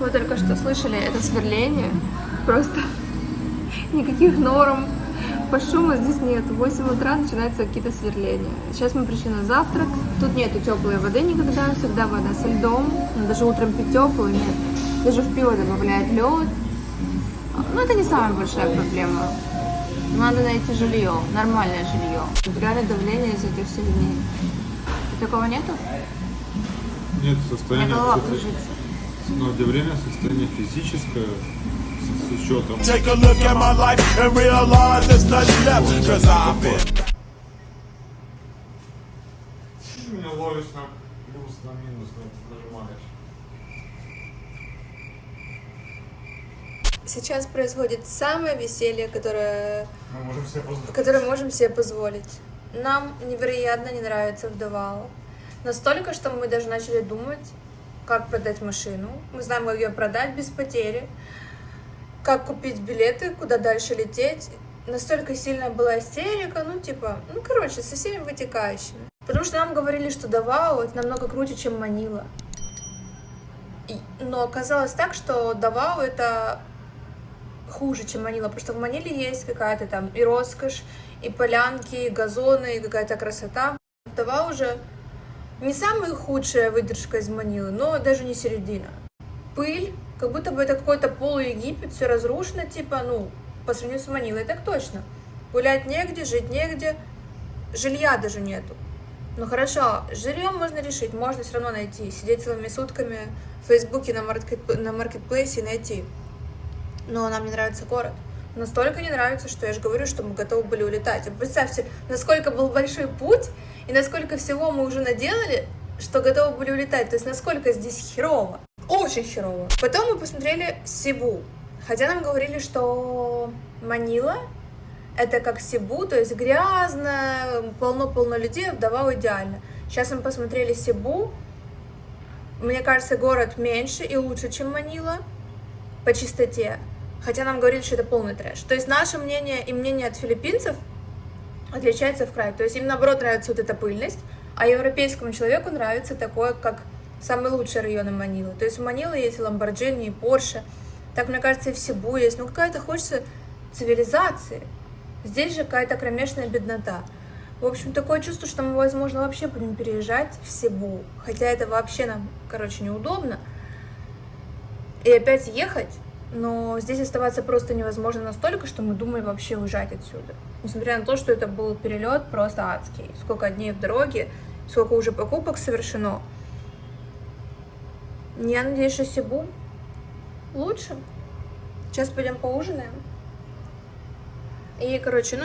Вы только что слышали это сверление. Просто никаких норм. По шуму здесь нет. В 8 утра начинаются какие-то сверления. Сейчас мы пришли на завтрак. Тут нету теплой воды никогда. Всегда вода со льдом. Даже утром пить теплую нет. Даже в пиво добавляют лед. Но это не самая большая проблема. Надо найти жилье. Нормальное жилье. Реально давление из этих всех дней. И такого нету? Нет, состояние... Голова кружится. Но одновременно состояние физическое с учетом. Меня ловишь на плюс, на минус, нажимаешь. Сейчас происходит самое веселье, которое Мы можем себе позволить. Нам невероятно не нравится вдова. Настолько, что мы даже начали думать, как продать машину. Мы знаем, как ее продать без потери, как купить билеты, куда дальше лететь. Настолько сильная была истерика, короче, со всеми вытекающими. Потому что нам говорили, что Давао это намного круче, чем Манила. Но оказалось так, что Давао это хуже, чем Манила, потому что в Маниле есть какая-то там и роскошь, и полянки, и газоны, и какая-то красота. Давао уже не самая худшая выдержка из Манилы, но даже не середина. Пыль, как будто бы это какой-то полуегипет, все разрушено, по сравнению с Манилой, так точно. Гулять негде, жить негде, жилья даже нету. Ну хорошо, жильем можно решить, можно все равно найти, сидеть целыми сутками в Фейсбуке на маркетплейсе и найти. Но нам не нравится город. Настолько не нравится, что я же говорю, что мы готовы были улетать. Представьте, насколько был большой путь, и насколько всего мы уже наделали, что готовы были улетать. То есть насколько здесь херово. Очень херово. Потом мы посмотрели Сибу. Хотя нам говорили, что Манила это как Сибу, то есть грязно, полно-полно людей, Давао идеально. Сейчас мы посмотрели Сибу. Мне кажется, город меньше и лучше, чем Манила по чистоте. Хотя нам говорили, что это полный трэш. То есть наше мнение и мнение от филиппинцев отличается в край. То есть им, наоборот, нравится вот эта пыльность, а европейскому человеку нравится такое, как самые лучшие районы Манилы. То есть в Маниле есть и Ламборджини, и Порше. Так, мне кажется, и в Сибу есть. Какая-то хочется цивилизации. Здесь же какая-то кромешная беднота. В общем, такое чувство, что мы, возможно, вообще будем переезжать в Сибу. Хотя это вообще нам, неудобно. И опять ехать. Но здесь оставаться просто невозможно настолько, что мы думали вообще уезжать отсюда. Несмотря на то, что это был перелет просто адский. Сколько дней в дороге, сколько уже покупок совершено. Я надеюсь, что Сибу лучше. Сейчас пойдем поужинаем. И,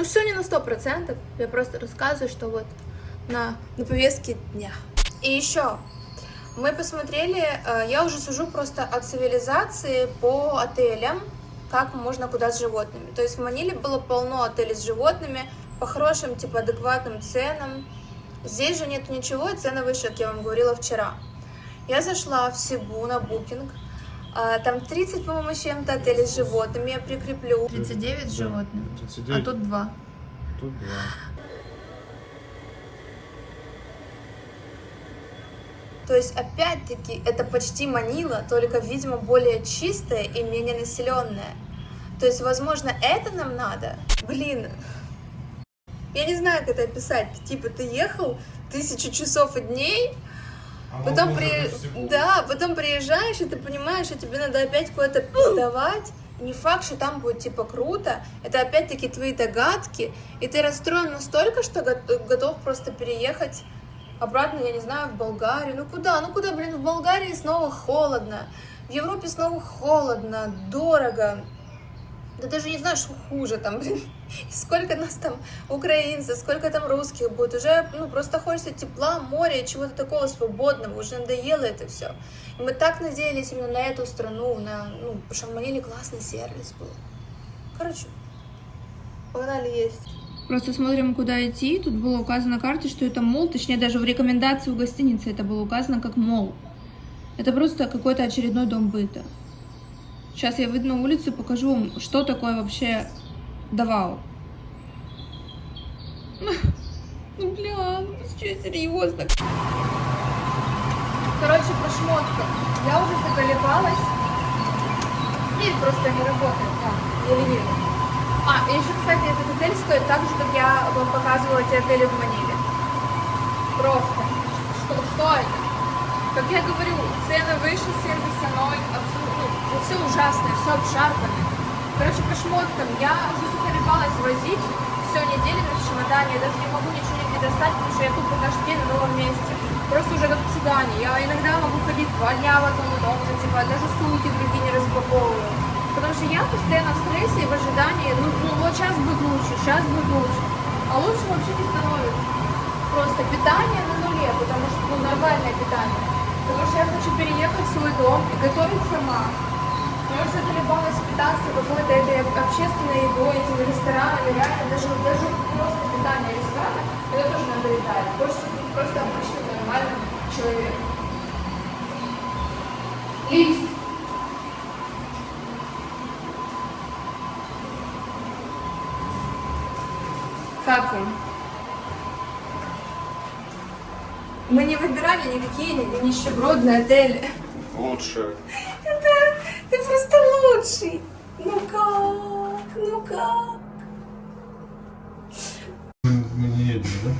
все не на 100%. Я просто рассказываю, что вот на повестке дня. И еще. Мы посмотрели, я уже сужу просто от цивилизации по отелям, как можно куда с животными. То есть в Маниле было полно отелей с животными, по хорошим, адекватным ценам. Здесь же нету ничего, и цены выше, как я вам говорила вчера. Я зашла в Сибу на букинг, там 30, по-моему, с чем-то отелей с животными, я прикреплю. 39 с животными, 39. А тут 2. Тут 2. То есть, опять-таки, это почти Манила, только, видимо, более чистая и менее населенная. То есть, возможно, это нам надо? Блин, я не знаю, как это описать. Ты ехал 1000 часов и дней, потом приезжаешь, и ты понимаешь, что тебе надо опять куда-то пиздовать. Не факт, что там будет, круто. Это, опять-таки, твои догадки. И ты расстроен настолько, что готов просто переехать обратно, я не знаю, в Болгарию. Куда, в Болгарии снова холодно. В Европе снова холодно, дорого. Да даже не знаю, что хуже там, сколько нас там украинцев, сколько там русских будет. Уже, просто хочется тепла, моря, чего-то такого свободного. Уже надоело это все. И мы так надеялись именно на эту страну, потому что в Маниле классный сервис был. Погнали есть. Просто смотрим, куда идти. Тут было указано на карте, что это молл. Точнее, даже в рекомендации в гостинице это было указано как молл. Это просто какой-то очередной дом быта. Сейчас я выйду на улицу и покажу вам, что такое вообще Давао. Серьезно. Прошмотка. Я уже заколебалась Нет, просто не работает, да, еле вижу. И еще, кстати, этот отель стоит так же, как я вам показывала эти отели в Маниле. Просто. Что это? Как я говорю, цены выше, сервиса ноль, абсолютно, все ужасное, все обшарпанное. Короче, по шмоткам я уже заколебалась возить все неделями в чемодане, я даже не могу ничего нигде достать, потому что я тупо каждый день на новом месте. Просто уже как цыгане. Я иногда могу ходить 2 дня в одном и том же, типа, даже сумки другие не распаковываю. Потому что я постоянно в стрессе и в ожидании, ну вот сейчас будет лучше, сейчас будет лучше. А лучше вообще не становится. Просто питание на нуле, потому что, ну, нормальное питание. Потому что я хочу переехать в свой дом и готовить сама. Я уже заколебалась питаться какой-то этой общественной едой, этими ресторанами, реально, даже просто питание ресторана, это тоже надоедает. Хочется быть просто обычным, нормальным человеком. Лифт. Как вам? Мы не выбирали никакие нищебродные отели. Лучше. Ты просто лучший. Ну как? Ну как? Мы не едем, да?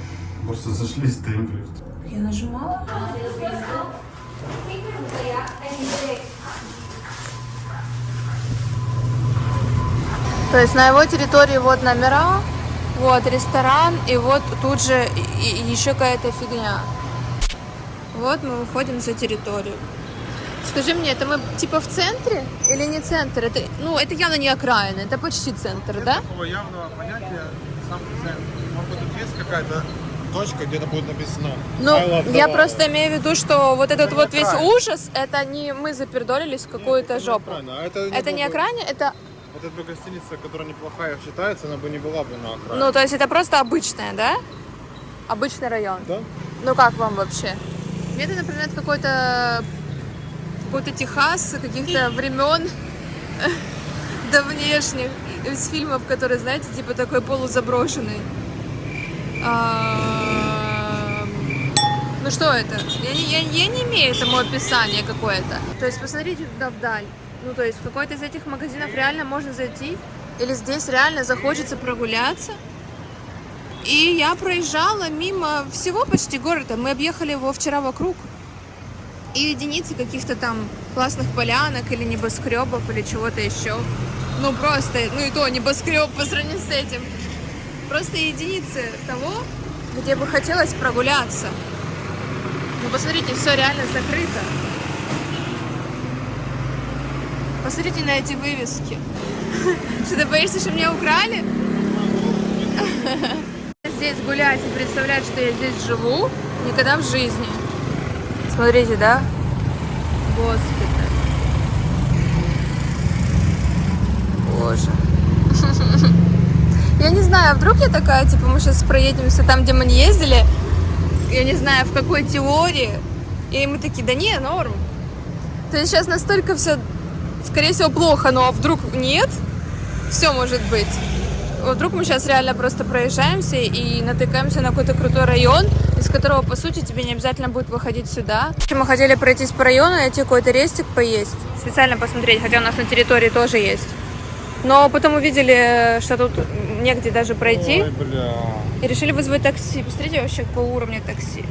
Просто зашли, стоим в лифт. Я нажимала. То есть на его территории вот номера, вот ресторан, и вот тут же еще какая-то фигня. Вот мы выходим за территорию. Скажи мне, это мы типа в центре или не центр? Это, ну, это явно не окраина, это почти центр, да? Такого явного понятия сам центр. Может быть, тут есть какая-то точка, где-то будет написано Ну, I love я Davao. просто имею в виду, что вот этот Это вот не весь окраина. ужас, это не мы запердолились в какую-то жопу. Это не окраина, это, Вот эта бы гостиница, которая неплохая считается, она бы не была бы на окраине. ну, то есть это просто обычная, да? Обычный район. Да? Ну, как вам вообще? Мне это напоминает какой-то Техас каких-то времен давнешних, из фильмов, которые, знаете, типа такой полузаброшенный. Ну что это? Я не имею этому описания какое-то. То есть посмотрите туда вдаль. Ну то есть в какой-то из этих магазинов реально можно зайти. Или здесь реально захочется прогуляться. И я проезжала мимо всего почти города. Мы объехали его вчера вокруг. И единицы каких-то там классных полянок или небоскребов или чего-то еще. Ну просто, ну и то небоскреб по сравнению с этим. Просто единицы того, где бы хотелось прогуляться. Ну посмотрите, все реально закрыто. Посмотрите на эти вывески. Что, ты боишься, что меня украли? Здесь гулять и представлять, что я здесь живу, никогда в жизни. Смотрите, да? Госпиталь. Боже. Я не знаю, вдруг я такая, типа, мы сейчас проедемся там, где мы не ездили, я не знаю, в какой теории, и мы такие, да не, норм. То есть сейчас настолько все, скорее всего, плохо, но вдруг нет, все может быть. Вот вдруг мы сейчас реально просто проезжаемся и натыкаемся на какой-то крутой район, из которого, по сути, тебе не обязательно будет выходить сюда. Мы хотели пройтись по району, найти какой-то рестик поесть, специально посмотреть, хотя у нас на территории тоже есть. Но потом увидели, что тут негде даже пройти. Ой, бля. И решили вызвать такси. Посмотрите вообще по уровню такси.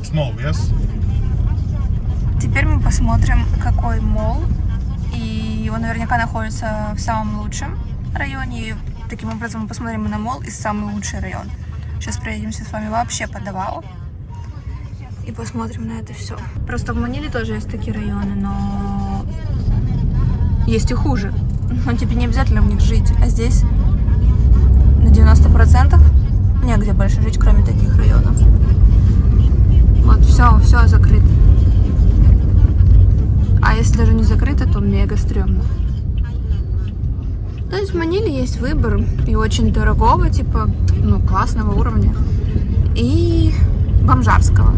Small, yes? Теперь мы посмотрим, какой молл. И он наверняка находится в самом лучшем районе. И таким образом мы посмотрим на молл и самый лучший район. Сейчас проедемся с вами вообще по Давао. И посмотрим на это все. Просто в Маниле тоже есть такие районы, но есть и хуже. Но тебе не обязательно в них жить. А здесь на 90% негде больше жить, кроме таких районов. Вот, все закрыто. А если даже не закрыто, то мега стрёмно. То есть в Маниле есть выбор и очень дорогого, типа, ну, классного уровня, и бомжарского.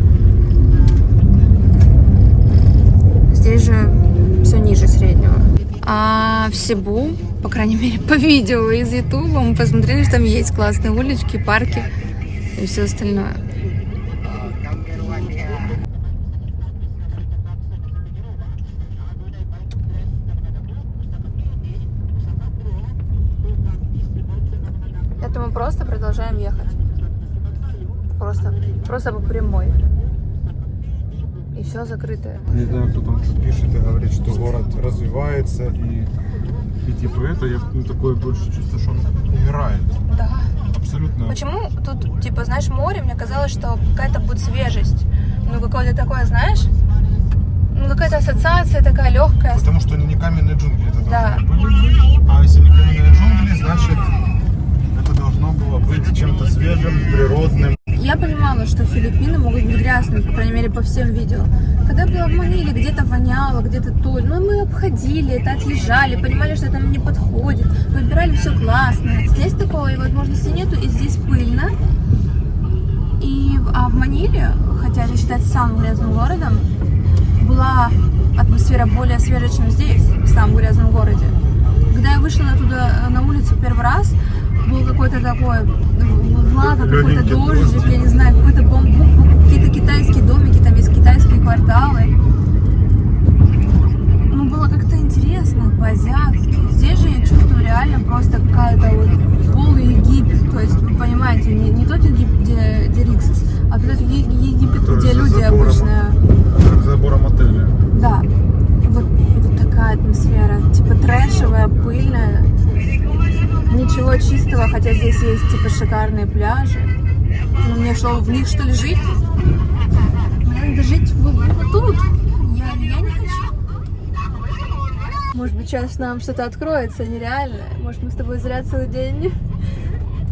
Здесь же все ниже среднего. А в Себу, по крайней мере, по видео из Ютуба, мы посмотрели, что там есть классные улички, парки и все остальное. продолжаем ехать. Просто по прямой. И все закрытое. Не знаю, кто там что пишет и говорит, что город развивается и типа это, я такое больше чувство, что он умирает. Да. Абсолютно. Почему тут, типа, знаешь, море, мне казалось, что какая-то будет свежесть. Ну, какое-то такое, знаешь, ну, какая-то ассоциация такая легкая. Потому что не каменные джунгли это Да. должны были. А если не каменные джунгли, значит это должно было быть чем-то свежим, природным. Я понимала, что Филиппины могут быть грязными, по крайней мере, по всем видео. Когда была в Маниле, где-то воняло, где-то то. Но мы обходили это, отъезжали, понимали, что это нам не подходит. Выбирали все классное. Здесь такой возможности нету, и здесь пыльно. А в Маниле, хотя это считается самым грязным городом, была атмосфера более свежая, чем здесь, в самом грязном городе. Когда я вышла оттуда на улицу первый раз, был какой-то такой влага, какой-то дождик, я не знаю, какой-то бамбук, какие-то китайские домики, там есть китайские кварталы. Ну, было как-то интересно, по-азиатски. Здесь же я чувствую реально просто какая-то вот полный Египет. То есть, вы понимаете, не тот Египет, где Риксос, а тот Египет, где люди обычно. Как за забором отеля. Да. Вот такая атмосфера. Типа трэшевая, пыльная. Ничего чистого, хотя здесь есть типа шикарные пляжи. Но мне что, в них что ли жить? Мне надо жить вот тут. Я не хочу. Может быть, сейчас нам что-то откроется нереальное. Может, мы с тобой зря целый день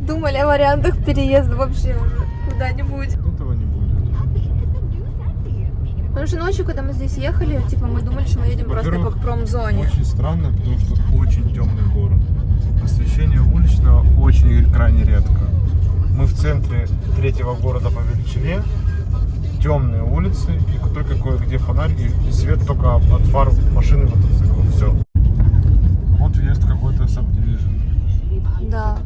думали о вариантах переезда вообще уже куда-нибудь. Этого не будет. Потому что ночью, когда мы здесь ехали, типа мы думали, что мы едем просто по промзоне. Очень странно, потому что очень темный город. Освещение уличного очень крайне редко. Мы в центре третьего города по величине, темные улицы, и только кое-где фонарь, и свет только от фар машины, мотоциклов. Все. Вот въезд какой-то subdivision. Да.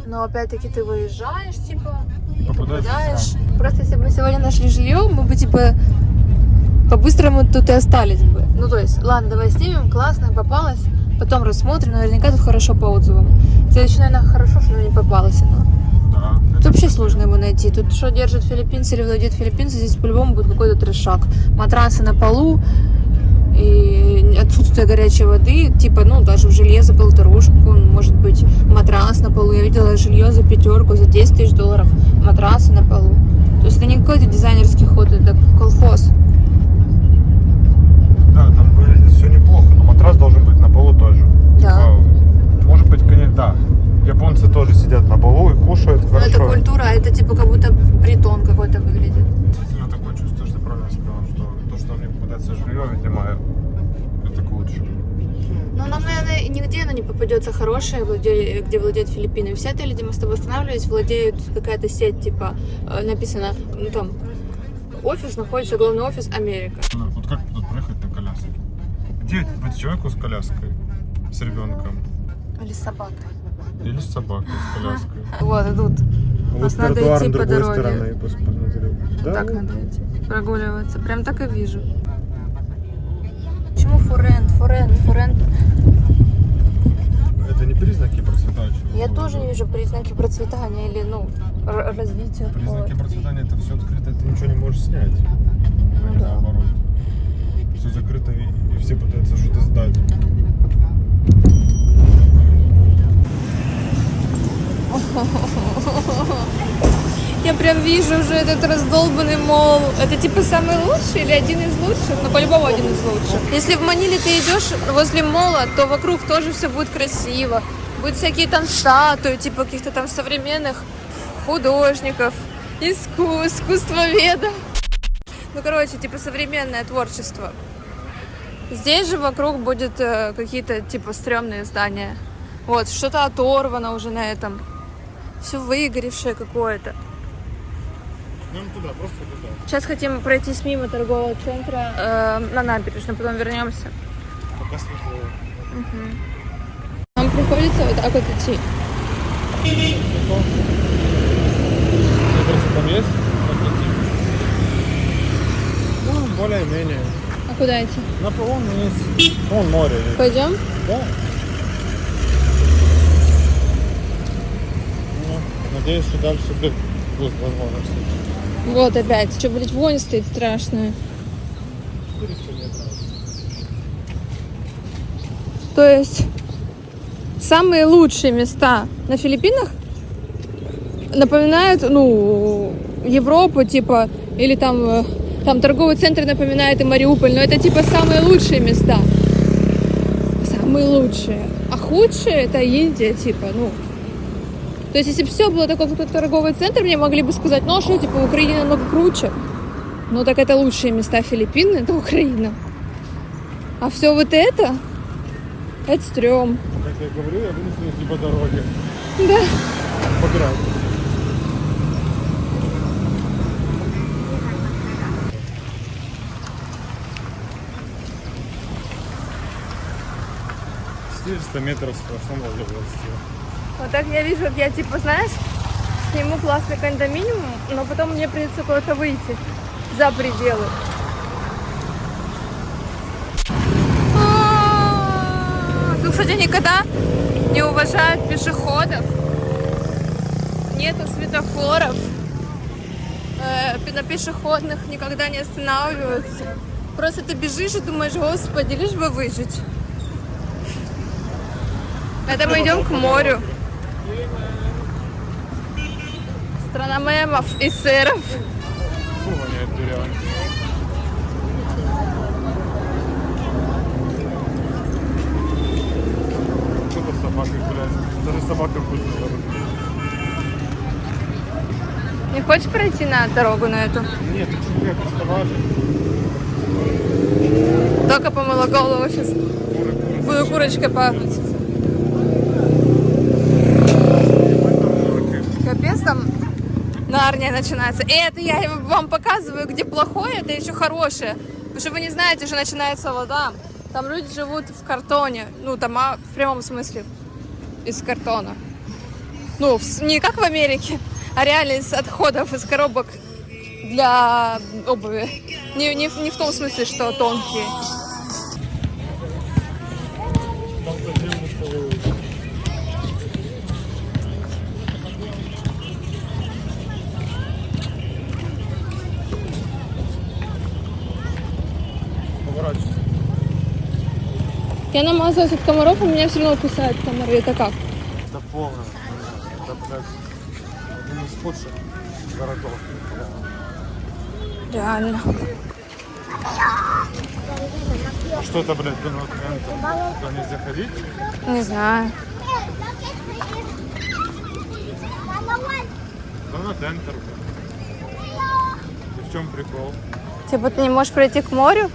Но опять-таки ты выезжаешь, типа, и попадаешь. Просто если бы мы сегодня нашли жилье, мы бы, типа, по-быстрому тут и остались бы. Ну, то есть, ладно, давай снимем, классно, попалась, потом рассмотрим, наверняка тут хорошо по отзывам. Следующее, наверное, хорошо, что она не попалась, но... Да. Тут вообще сложно его найти. Тут что держит филиппинцы или владеет филиппинцы, здесь по-любому будет какой-то трешак. Матрасы на полу, и отсутствие горячей воды, типа, ну, даже в жилье за 1500, может быть, матрас на полу. Я видела жилье за 5, за 10 тысяч долларов, матрасы на полу. То есть это не какой-то дизайнерский ход, это колхоз. Да, там выглядит все неплохо, но матрас должен быть на полу тоже. Да. Может быть, конечно, да. Японцы тоже сидят на полу и кушают Но хорошо. это культура, а это типа как будто притон какой-то выглядит. Действительно такое чувство, что ты правильно сказала, что то, что мне попадается жилье, видимо, это к лучшему. Но нам, наверное, нигде оно не попадется хорошее, где владеют Филиппины. Все отели, где мы с тобой останавливались, владеют какая-то сеть, типа, написано, ну там, офис находится, главный офис Америка. Вот как тут проехать на коляске? Где быть человеку с коляской, с ребенком? Или с собакой. Или с собакой с коляской? Вот, идут. Нас надо идти по дороге. Да? Так надо идти, прогуливаться. Прям так и вижу. Почему форент? Это не признаки процветающего. Я тоже не вижу признаки процветания или, ну, развития. Признаки процветания это все открыто, ты ничего не можешь снять. Ну, да. Наоборот. Все закрыто и все пытаются что-то сдать. Я прям вижу уже этот раздолбанный мол. Это типа самый лучший или один из лучших? Ну, по-любому один из лучших. Если в Маниле ты идешь возле мола, то вокруг тоже все будет красиво. Будут всякие там статуи, типа каких-то там современных художников, искусствоведов. Ну, короче, типа современное творчество. Здесь же вокруг будет какие-то типа стрёмные здания. Вот, что-то оторвано уже на этом. Все выгоревшее какое-то. Нам туда, просто туда. Сейчас хотим пройтись мимо торгового центра на набережную, потом вернемся. Пока светло. Нам приходится вот так вот идти. Просто там есть? Ну, более-менее. А куда идти? На вон есть. Вон море есть. Пойдем? Да. Надеюсь, что дальше будут возможности. Вот опять. Что, блядь, вонь стоит страшная. 400 метров. То есть самые лучшие места на Филиппинах напоминают, ну, Европу, типа, или там торговый центр напоминает и Мариуполь, но это типа самые лучшие места. Самые лучшие. А худшие это Индия, типа, ну. То есть, если бы все было такой какой-то торговый центр, мне могли бы сказать, ну а что, типа, Украина намного круче. Ну так это лучшие места Филиппин, это Украина. А все вот это стрём. Как я говорю, я вынесу их по дороге. Да. Подряд. С 400 метров сплошного удовольствия. Вот так я вижу, как я, типа, знаешь, сниму классный кондоминиум, но потом мне придется куда-то выйти за пределы. Тут, кстати, никогда не уважают пешеходов. Нету светофоров. На пешеходных никогда не останавливаются. Просто ты бежишь и думаешь, господи, лишь бы выжить. Это мы идем к морю. Страна мемов и сыров. Фу, воняет дурян. Что-то собака гуляет. Даже собака будет на дороге. Не хочешь пройти на дорогу на эту? Нет, ты что, я приставали. Только помыла голову сейчас. Буду курочкой пахнуть. Капец, там Нарния начинается. И это я вам показываю, где плохое, это еще хорошее. Потому что вы не знаете, что начинается вода. Там люди живут в картоне. Ну, дома в прямом смысле из картона. Ну, не как в Америке, а реально из отходов, из коробок для обуви. Не в том смысле, что тонкие. Поворачивайся. Я намазалась от комаров, и меня все равно кусают комары. Это как? Да полно. Да, блядь. Один из худших городов. Реально. А что это, блядь, Дональд Трэмп? Туда нельзя ходить? Не знаю. Дональд Трэмп. И в чем прикол? Типа ты не можешь пройти к морю?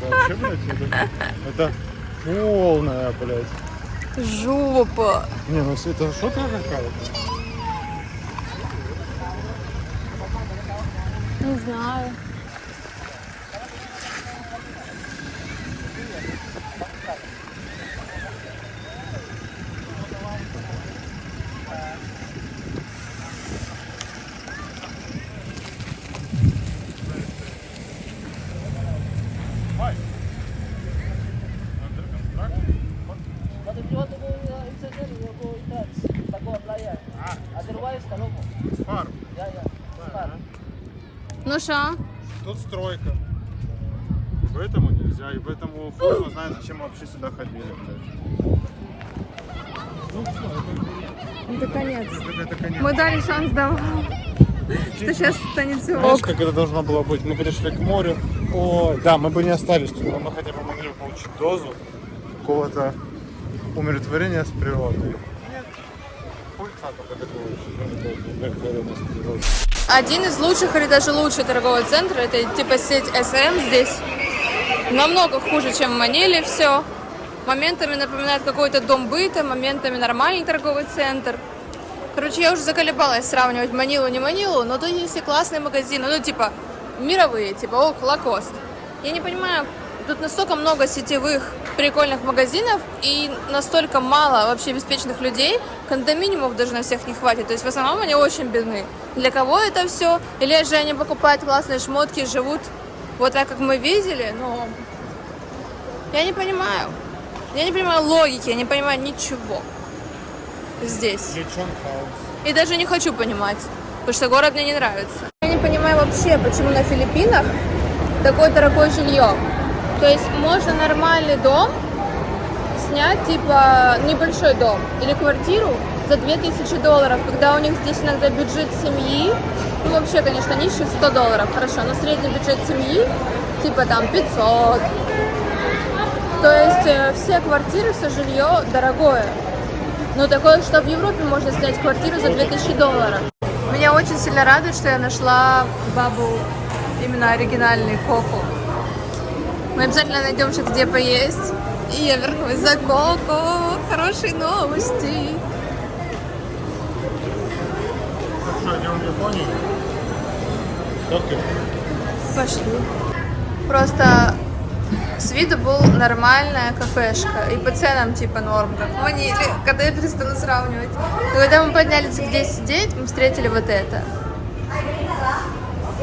Это вообще, блядь, это полная, блядь. Жопа. Не, ну это что-то какая-то. Не знаю. But if you want to go inside there, you go inside. Bago playa. Otherwise, Talomo. Фарм. Yeah, yeah. It's far. Ну что? Тут стройка. Поэтому нельзя. И поэтому фу знает, зачем мы вообще сюда ходили, блядь. Ну все, Это конец. это конец. Мы дали шанс давал. Что сейчас станет все Знаешь, ок. как это должно было быть? Мы пришли к морю. О, да, мы бы не остались тут, но мы хотя бы могли получить дозу какого-то умиротворения с природой. Нет. Хуйца только такого с природой. Один из лучших или даже лучший торговый центр, это типа сеть SM здесь. Намного хуже, чем в Маниле все. Моментами напоминает какой-то дом быта, моментами нормальный торговый центр. Короче, я уже заколебалась сравнивать Манилу, не Манилу, но тут есть и классные магазины, ну типа мировые, типа Лакост. Я не понимаю, тут настолько много сетевых прикольных магазинов и настолько мало вообще обеспеченных людей, кондоминиумов даже на всех не хватит. То есть в основном они очень бедны. Для кого это все? Или же они покупают классные шмотки, живут вот так, как мы видели, но я не понимаю. Я не понимаю логики, я не понимаю ничего. здесь. И даже не хочу понимать, потому что город мне не нравится. Я не понимаю вообще, почему на Филиппинах такое дорогое жилье. То есть можно нормальный дом снять, типа небольшой дом или квартиру за $2000, когда у них здесь иногда бюджет семьи, ну вообще, конечно, нищих $100, хорошо, но средний бюджет семьи, типа там 500. То есть все квартиры, все жилье дорогое. Но такое, что в Европе можно снять квартиру за $2000. Меня очень сильно радует, что я нашла бабу именно оригинальный коко. Мы обязательно найдем сейчас где поесть. И я вернусь за коко. Хорошие новости. Что, идем в Японию? Пошли. Просто с виду был нормальная кафешка. И по ценам типа норм, как в Маниле, когда я перестану сравнивать. И когда мы поднялись где сидеть, мы встретили вот это.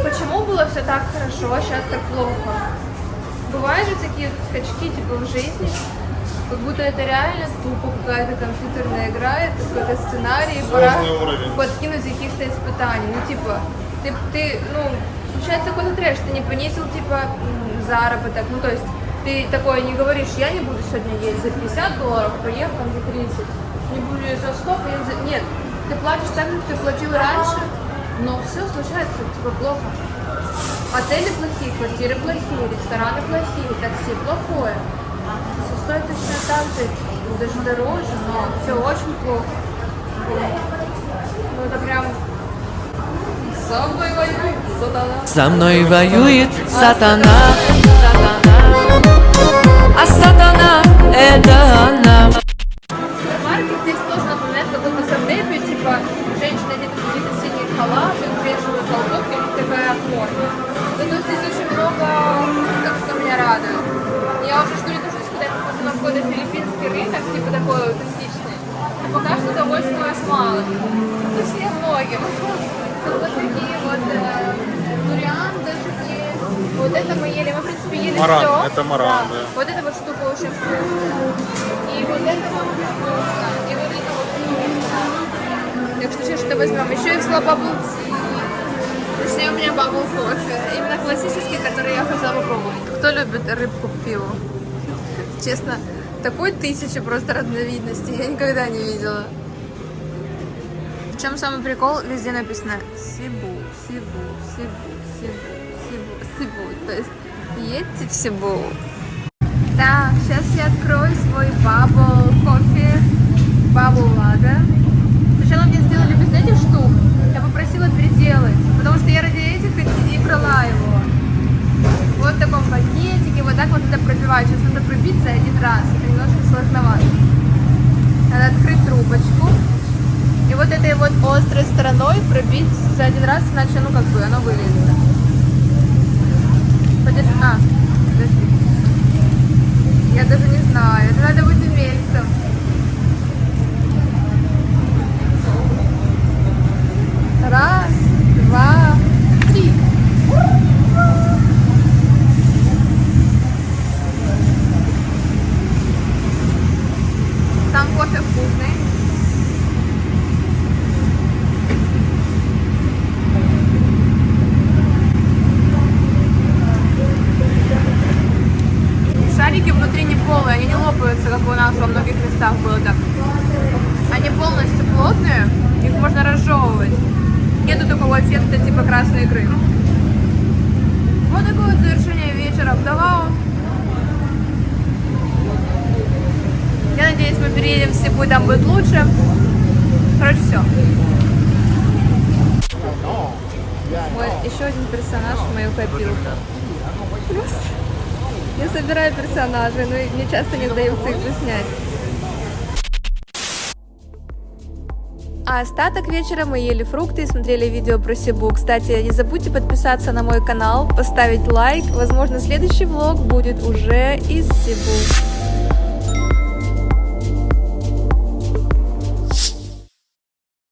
Почему было все так хорошо, а сейчас так плохо? Бывают же такие скачки типа в жизни, как будто это реально тупо какая-то компьютерная игра, это какой-то сценарий, пора подкинуть каких-то испытаний. Ну типа, ты случается какой-то трэш, ты не понизил типа заработок, ну то есть ты такое не говоришь, я не буду сегодня есть за $50, поехал там за 30, не буду есть за 100, поеду за... Нет, ты платишь так, как ты платил раньше, но все случается типа плохо. Отели плохие, квартиры плохие, рестораны плохие, такси плохое. Все стоит точно так же, даже дороже, но все очень плохо. Ну это прям... Со мной воюет сатана. Со мной воюет сатана, а сатана это она. Супермаркет здесь тоже напоминает какой-то сардепию, типа женщина одета в какие-то синие халаты, бежевые колготки, у них такая форма. Зато здесь очень много, так что меня радует. Я уже жду, когда я похожу на какой-то филиппинский рынок, типа такой аутентичный. Но пока что довольствуюсь малым. Совсем многим. Тут вот такие вот дуриан даже есть. Вот это мы ели, мы в принципе ели Маран, все. это маран, да. Вот эта вот штука очень вкусная. И вот это вот вкусно. И вот это вот вкусно. Так что сейчас что возьмем? Еще их бабл ти. Точнее у меня бабл кофе. Именно классический, который я хотела попробовать. Кто любит рыбку к пиву? Честно, такой 1000 просто разновидностей я никогда не видела. В чем самый прикол? Везде написано Сибу, Сибу, Сибу, Сибу, Сибу, Сибу. То есть едьте в Сибу. Да, сейчас я открою свой бабл кофе, бабл латте. Сначала мне сделали без этих штук. Я попросила переделать, потому что я ради этих и брала его. Вот в таком пакетике, вот так вот это пробивать. Сейчас надо пробить за один раз. Это немножко сложновато. Надо открыть трубочку. И вот этой вот острой стороной пробить за один раз, иначе, ну как бы, оно вылезет. Подожди. Подожди. Я даже не знаю. Это надо быть умельцем. Раз, два, три. Сам кофе вкусный. Шарики внутри не полые, они не лопаются, как у нас во многих местах было так. Они полностью плотные, их можно разжевывать. Нету такого эффекта типа красной икры. Вот такое вот завершение вечера в Давао. Я надеюсь, мы переедем в Сибу, там будет лучше. Короче, все. Вот еще один персонаж в мою копилку. Просто я собираю персонажей, но мне часто не удается их заснять. А остаток вечера мы ели фрукты и смотрели видео про Сибу. Кстати, не забудьте подписаться на мой канал, поставить лайк. Возможно, следующий влог будет уже из Сибу.